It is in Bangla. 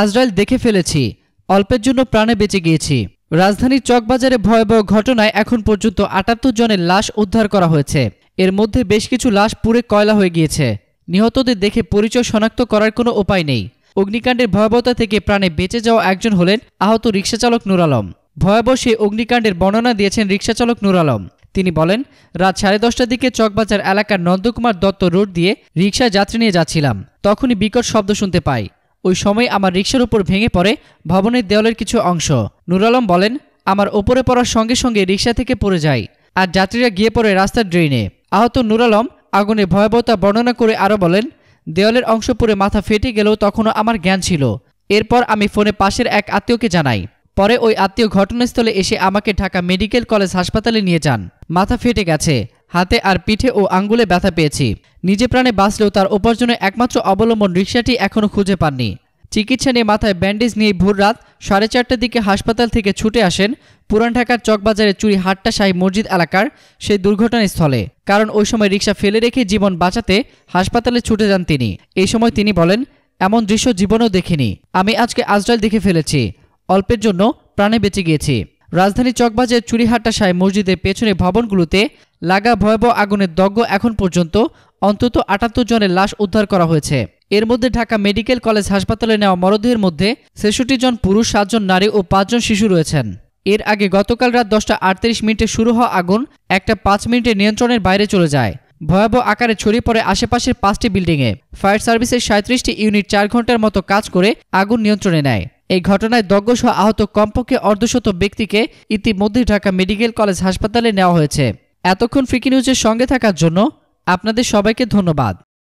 আজরাইল দেখে ফেলেছি, অল্পের জন্য প্রাণে বেঁচে গিয়েছি। রাজধানীর চকবাজারে ভয়াবহ ঘটনায় এখন পর্যন্ত ৭৮ জনের লাশ উদ্ধার করা হয়েছে। এর মধ্যে বেশ কিছু লাশ পুড়ে কয়লা হয়ে গিয়েছে। নিহতদের দেখে পরিচয় শনাক্ত করার কোনো উপায় নেই। অগ্নিকাণ্ডের ভয়াবহতা থেকে প্রাণে বেঁচে যাওয়া একজন হলেন আহত রিকশাচালক নূর আলম। ভয়াবহ সেই অগ্নিকাণ্ডের বর্ণনা দিয়েছেন রিকশাচালক নূর আলম। তিনি বলেন, রাত 10:30টার দিকে চকবাজার এলাকার নন্দকুমার দত্ত রোড দিয়ে রিকশায় যাত্রী নিয়ে যাচ্ছিলাম। তখনই বিকট শব্দ শুনতে পাই। ওই সময় আমার রিকশার উপর ভেঙে পড়ে ভবনের দেওয়ালের কিছু অংশ। নূর আলম বলেন, আমার ওপরে পড়ার সঙ্গে সঙ্গে রিকশা থেকে পড়ে যায় আর যাত্রীরা গিয়ে পড়ে রাস্তার ড্রেনে। আহত নূর আলম আগুনের ভয়াবহতা বর্ণনা করে আরও বলেন, দেওয়ালের অংশ পুড়ে মাথা ফেটে গেলেও তখনও আমার জ্ঞান ছিল। এরপর আমি ফোনে পাশের এক আত্মীয়কে জানাই। পরে ওই আত্মীয় ঘটনাস্থলে এসে আমাকে ঢাকা মেডিকেল কলেজ হাসপাতালে নিয়ে যান। মাথা ফেটে গেছে, হাতে আর পিঠে ও আঙ্গুলে ব্যথা পেয়েছি। নিজে প্রাণে বাঁচলেও তার উপার্জনের একমাত্র অবলম্বন রিকশাটি এখনও খুঁজে পাননি। চিকিৎসা নিয়ে মাথায় ব্যান্ডেজ নিয়ে ভোর রাত 4:30টার দিকে হাসপাতাল থেকে ছুটে আসেন পুরান ঢাকার চকবাজারের চুরিহাট্টা শাহী মসজিদ এলাকার সেই দুর্ঘটনাস্থলে। কারণ ওই সময় রিকশা ফেলে রেখে জীবন বাঁচাতে হাসপাতালে ছুটে যান তিনি। এই সময় তিনি বলেন, এমন দৃশ্য জীবনেও দেখিনি। আমি আজকে আজরাইল দেখে ফেলেছি, অল্পের জন্য প্রাণে বেঁচে গিয়েছি। রাজধানী চকবাজারের চুরিহাট্টা শাহী মসজিদের পেছনে ভবনগুলোতে লাগা ভয়াবহ আগুনের দগ্ধ এখন পর্যন্ত অন্তত ৭৮ জনের লাশ উদ্ধার করা হয়েছে। এর মধ্যে ঢাকা মেডিকেল কলেজ হাসপাতালে নেওয়া মরদেহের মধ্যে ৬৬ জন পুরুষ, ৭ জন নারী ও ৫ জন শিশু রয়েছেন। এর আগে গতকাল রাত 10:38 শুরু হওয়া আগুন 1:05 মিনিটে নিয়ন্ত্রণের বাইরে চলে যায়। ভয়াবহ আকারে ছড়িয়ে পড়ে আশেপাশের 5টি বিল্ডিংয়ে। ফায়ার সার্ভিসের 37টি ইউনিট 4 ঘন্টার মতো কাজ করে আগুন নিয়ন্ত্রণে নেয়। এই ঘটনায় দগ্ধসহ আহত কমপক্ষে অর্ধশত ব্যক্তিকে ইতিমধ্যে ঢাকা মেডিকেল কলেজ হাসপাতালে নেওয়া হয়েছে। এতক্ষণ ফ্রিকি নিউজের সঙ্গে থাকার জন্য আপনাদের সবাইকে ধন্যবাদ।